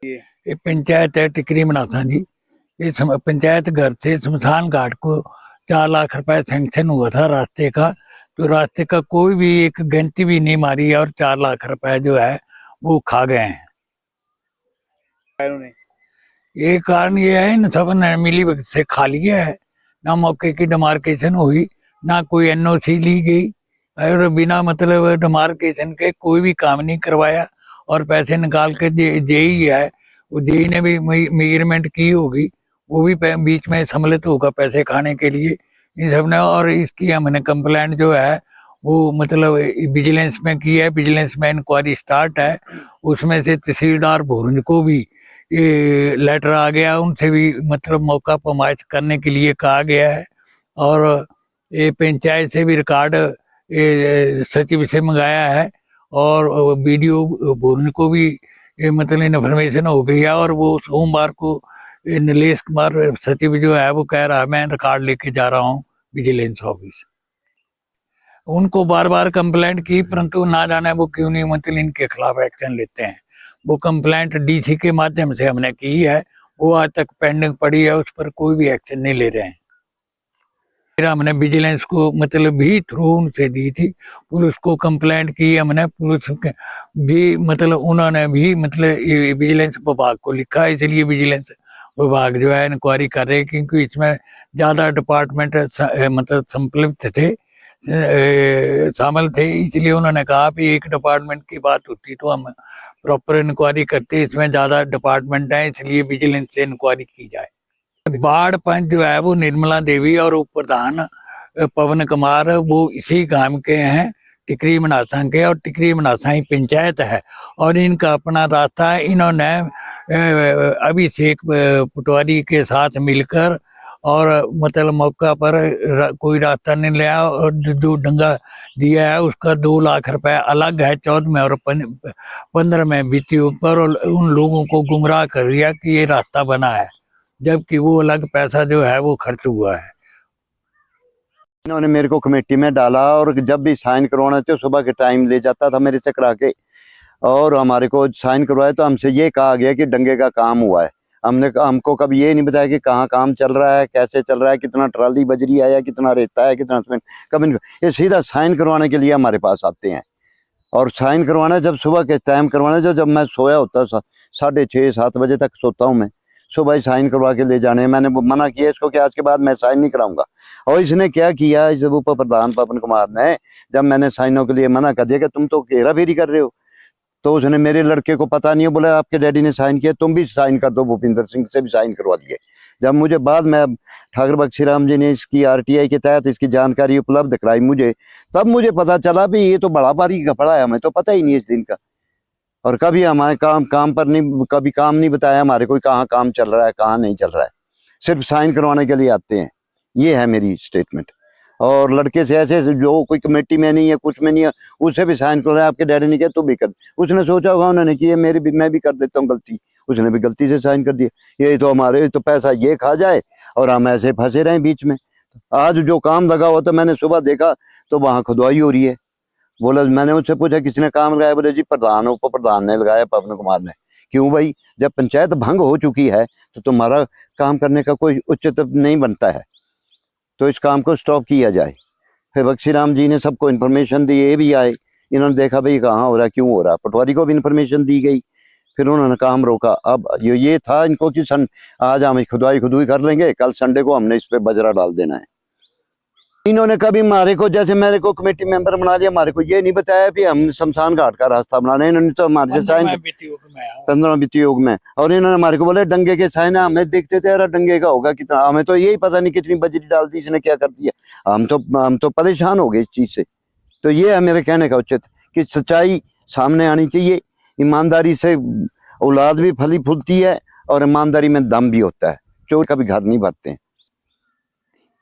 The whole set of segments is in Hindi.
ये पंचायत है टिकरी मनासा जी। ये पंचायत घर से शमशान घाट को 4 लाख रुपए सैंक्शन हुआ था रास्ते का। तो रास्ते का कोई भी एक घंटी भी नहीं मारी है और 4 लाख रुपए जो है वो खा गए हैं। ये कारण ये है न सब ने मिली भगत से खा लिया है। ना मौके की डिमार्केशन हुई, ना कोई एनओसी ली गई, और बिना मतलब डिमार्केशन के कोई भी काम नहीं करवाया। और पैसे निकाल के जेई है, वो जेई ने भी मेजरमेंट की होगी, वो भी बीच में सम्मिलित होगा पैसे खाने के लिए इन सब ने। और इसकी हमने कंप्लेंट जो है वो मतलब विजिलेंस में की है। विजिलेंस में इंक्वायरी स्टार्ट है। उसमें से तहसीलदार भोरंज को भी ये लेटर आ गया, उनसे भी मतलब मौका पमाइश करने के लिए कहा गया है। और ये पंचायत से भी रिकॉर्ड सचिव से मंगाया है। और वीडियो भोरंज को भी मतलब इन्फॉर्मेशन हो गई है। और वो सोमवार को नीलेश कुमार सचिव जो है वो कह रहा है मैं रिकॉर्ड लेके जा रहा हूँ विजिलेंस ऑफिस। उनको बार बार कंप्लेंट की, परंतु ना जाने वो क्यों नहीं मतलब इनके खिलाफ एक्शन लेते हैं। वो कंप्लेंट डीसी के माध्यम से हमने की है, वो आज तक पेंडिंग पड़ी है, उस पर कोई भी एक्शन नहीं ले रहे हैं। फिर हमने विजिलेंस को मतलब भी थ्रू उनसे दी थी, पुलिस को कंप्लेंट की हमने, पुलिस भी मतलब उन्होंने भी मतलब विजिलेंस विभाग को लिखा, इसलिए विजिलेंस विभाग जो है इंक्वायरी कर रहे हैं। क्योंकि इसमें ज़्यादा डिपार्टमेंट मतलब संलिप्त थे, शामिल थे, इसलिए उन्होंने कहा कि एक डिपार्टमेंट की बात होती तो हम प्रॉपर इंक्वायरी करते। इसमें ज़्यादा डिपार्टमेंट हैं, इसलिए विजिलेंस से इंक्वायरी की जाए। वार्ड पंच जो है वो निर्मला देवी और उप प्रधान पवन कुमार वो इसी गांव के हैं, टिकरी मनासा के। और टिकरी मनासा ही पंचायत है और इनका अपना रास्ता है। इन्होंने अभिषेक पटवारी के साथ मिलकर और मतलब मौका पर कोई रास्ता नहीं लिया, और जो डंगा दिया है उसका 2 लाख रुपए अलग है 14 में और 15 में बीती ऊपर, और उन लोगों को गुमराह कर दिया कि ये रास्ता बना है, जबकि वो अलग पैसा जो है वो खर्च हुआ है। इन्होंने मेरे को कमेटी में डाला और जब भी साइन करवाना थे सुबह के टाइम ले जाता था मेरे से करा के, और हमारे को साइन करवाए तो हमसे ये कहा गया कि डंगे का काम हुआ है। हमको कभी ये नहीं बताया कि कहाँ काम चल रहा है, कैसे चल रहा है, कितना ट्राली बजरी आया, कितना रेता है, कितना सीमेंट, कभी नहीं। ये सीधा साइन करवाने के लिए हमारे पास आते हैं। और साइन करवाना जब सुबह के टाइम करवाना, जब मैं सोया होता 6:30-7 बजे तक सोता हूँ मैं, सुबह ही साइन करवा के ले जाने। मैंने मना किया इसको कि आज के बाद मैं साइन नहीं कराऊंगा। और इसने क्या किया, इस उप प्रधान पवन कुमार ने, जब मैंने साइनों के लिए मना कर दिया कि तुम तो घेराफेरी कर रहे हो, तो उसने मेरे लड़के को पता नहीं है, बोला आपके डैडी ने साइन किया, तुम भी साइन कर दो। भूपिंदर सिंह से भी साइन करवा दिए। जब मुझे बाद में ठाकुर बख्शी राम जी ने इसकी RTI के तहत इसकी जानकारी उपलब्ध कराई मुझे, तब मुझे पता चला भी ये तो बड़ा भारी कपड़ा है, हमें तो पता ही नहीं इस दिन का। और कभी हमारे काम पर नहीं, कभी काम नहीं बताया हमारे कोई, कहाँ काम चल रहा है कहाँ नहीं चल रहा है, सिर्फ साइन करवाने के लिए आते हैं। ये है मेरी स्टेटमेंट। और लड़के से ऐसे जो कोई कमेटी में नहीं है, कुछ में नहीं है, उससे भी साइन कर रहा है। आपके डैडी ने किया तो भी कर, उसने सोचा होगा उन्होंने कि ये मेरी भी, मैं भी कर देता हूँ गलती, उसने भी गलती से साइन कर दिया। ये तो हमारे तो पैसा ये खा जाए और हम ऐसे फंसे रहे बीच में। आज जो काम लगा हुआ तो मैंने सुबह देखा तो वहाँ खुदाई हो रही है। बोला, मैंने उससे पूछा किसने काम लगाया, बोले जी प्रधान उप प्रधान ने लगाया, पवन कुमार ने। क्यों भाई, जब पंचायत भंग हो चुकी है तो तुम्हारा काम करने का कोई उचित नहीं बनता है, तो इस काम को स्टॉप किया जाए। फिर बख्शी राम जी ने सबको इन्फॉर्मेशन दी, ये भी आए, इन्होंने देखा भाई कहाँ हो रहा है, क्यों हो रहा है, पटवारी को भी इन्फॉर्मेशन दी गई, फिर उन्होंने काम रोका। अब ये था इनको कि आज हम खुदाई कर लेंगे, कल संडे को हमने इस पे बजरा डाल देना है। इन्होंने कभी हमारे को, जैसे मेरे को कमेटी मेंबर बना लिया, हमारे को ये नहीं बताया कि हम शमशान घाट का रास्ता बना रहे हैं। इन्होंने तो हमारे से साइन 15 वित्तीय योग में, और इन्होंने हमारे को बोले डंगे के साइन है। हमें देखते थे यार डंगे का होगा कितना, हमें तो यही पता नहीं कितनी बजरी डाल दी इसने, क्या कर दिया। हम तो परेशान हो गए इस चीज से। तो ये है मेरे कहने का उचित कि सच्चाई सामने आनी चाहिए। ईमानदारी से औलाद भी फली फूलती है और ईमानदारी में दम भी होता है। चोर कभी घर नहीं भरते हैं।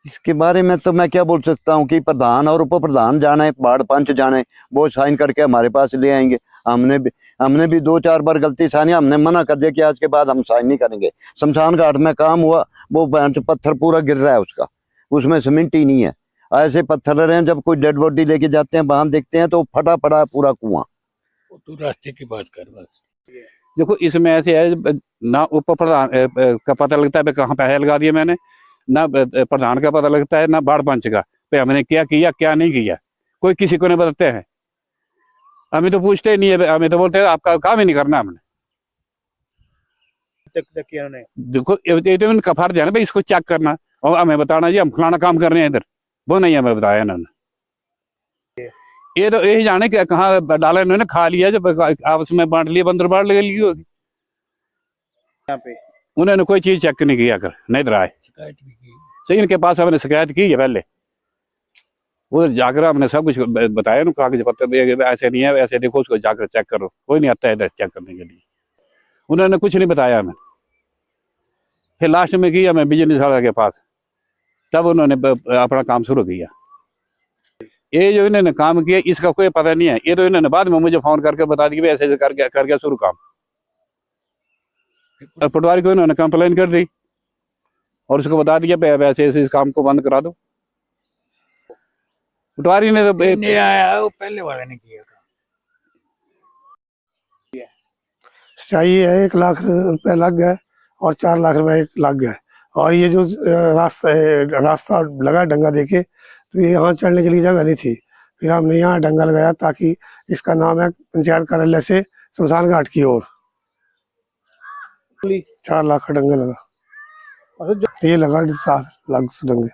इसके बारे में तो मैं क्या बोल सकता हूँ कि प्रधान और उप प्रधान जाने, वार्ड पंच जाने, वो साइन करके हमारे पास ले आएंगे। हमने भी 2-4 बार गलती साइन, हमने मना कर दिया कि आज के बाद हम साइन नहीं करेंगे। शमशान घाट में काम हुआ, वो पत्थर पूरा गिर रहा है उसका, उसमें सीमेंट ही नहीं है, ऐसे पत्थर रहे हैं। जब कोई डेड बॉडी लेके जाते हैं, वहां देखते हैं तो फटा पड़ा पूरा कुआं। तो रास्ते की बात कर बस। देखो इसमें ऐसे है, ना उप प्रधान का पता लगता है भाई कहाँ पैसे लगा दिए मैंने, ना प्रधान का पता लगता है, ना बाढ़ पंच का भाई हमने क्या किया क्या नहीं किया, कोई किसी को नहीं बताते हैं। हमें तो पूछते ही नहीं है, हमें तो बोलते हैं आपका काम ही नहीं करना हमने। देखो ये तो इनका फर्ज है ना भाई इसको चेक करना और हमें बताना जी हम फलाना काम कर रहे हैं इधर, वो नहीं हमें बताया इन्होंने। ये तो यही जाने कि कहाँ डाला इन्होंने, खा लिया जब आपस में बांट लिया, बंदर बांट लगी होगी। यहाँ पे उन्होंने कोई चीज चेक नहीं किया कर, नहीं इधर आए। शिकायत भी की। सही इनके पास हमने शिकायत की है पहले, उधर जाकर हमने सब कुछ बताया ना, कागज पत्र ऐसे नहीं है ऐसे देखो उसको जाकर चेक करो, कोई नहीं आता है इधर चेक करने के लिए। उन्होंने कुछ नहीं बताया हमें। फिर लास्ट में किया मैं बिजली वाला के पास, तब उन्होंने अपना काम शुरू किया। ये जो इन्होंने काम किया इसका कोई पता नहीं है, ये तो इन्होंने बाद में मुझे फोन करके बता दिया ऐसे ऐसे कर गया शुरू काम। पटवारी को इन्होंने कंप्लेन कर दी और उसको बता दिया वैसे ऐसे इस काम को बंद करा दो। पटवारी ने तो नहीं आया, वो पहले वाले ने किया था। चाहिए है 1 लाख रुपए लग गए और 4 लाख रुपए लग गए। और ये जो रास्ता लगा डंगा देके, तो ये यहाँ चढ़ने के लिए जगह नहीं थी, फिर हमने यहाँ डंगा लगाया ताकि इसका नाम है पंचायत कार्यालय से शमशान घाट की ओर। 4 लाख का डंगा लगा, ये लगा 7 लाख से डंगे।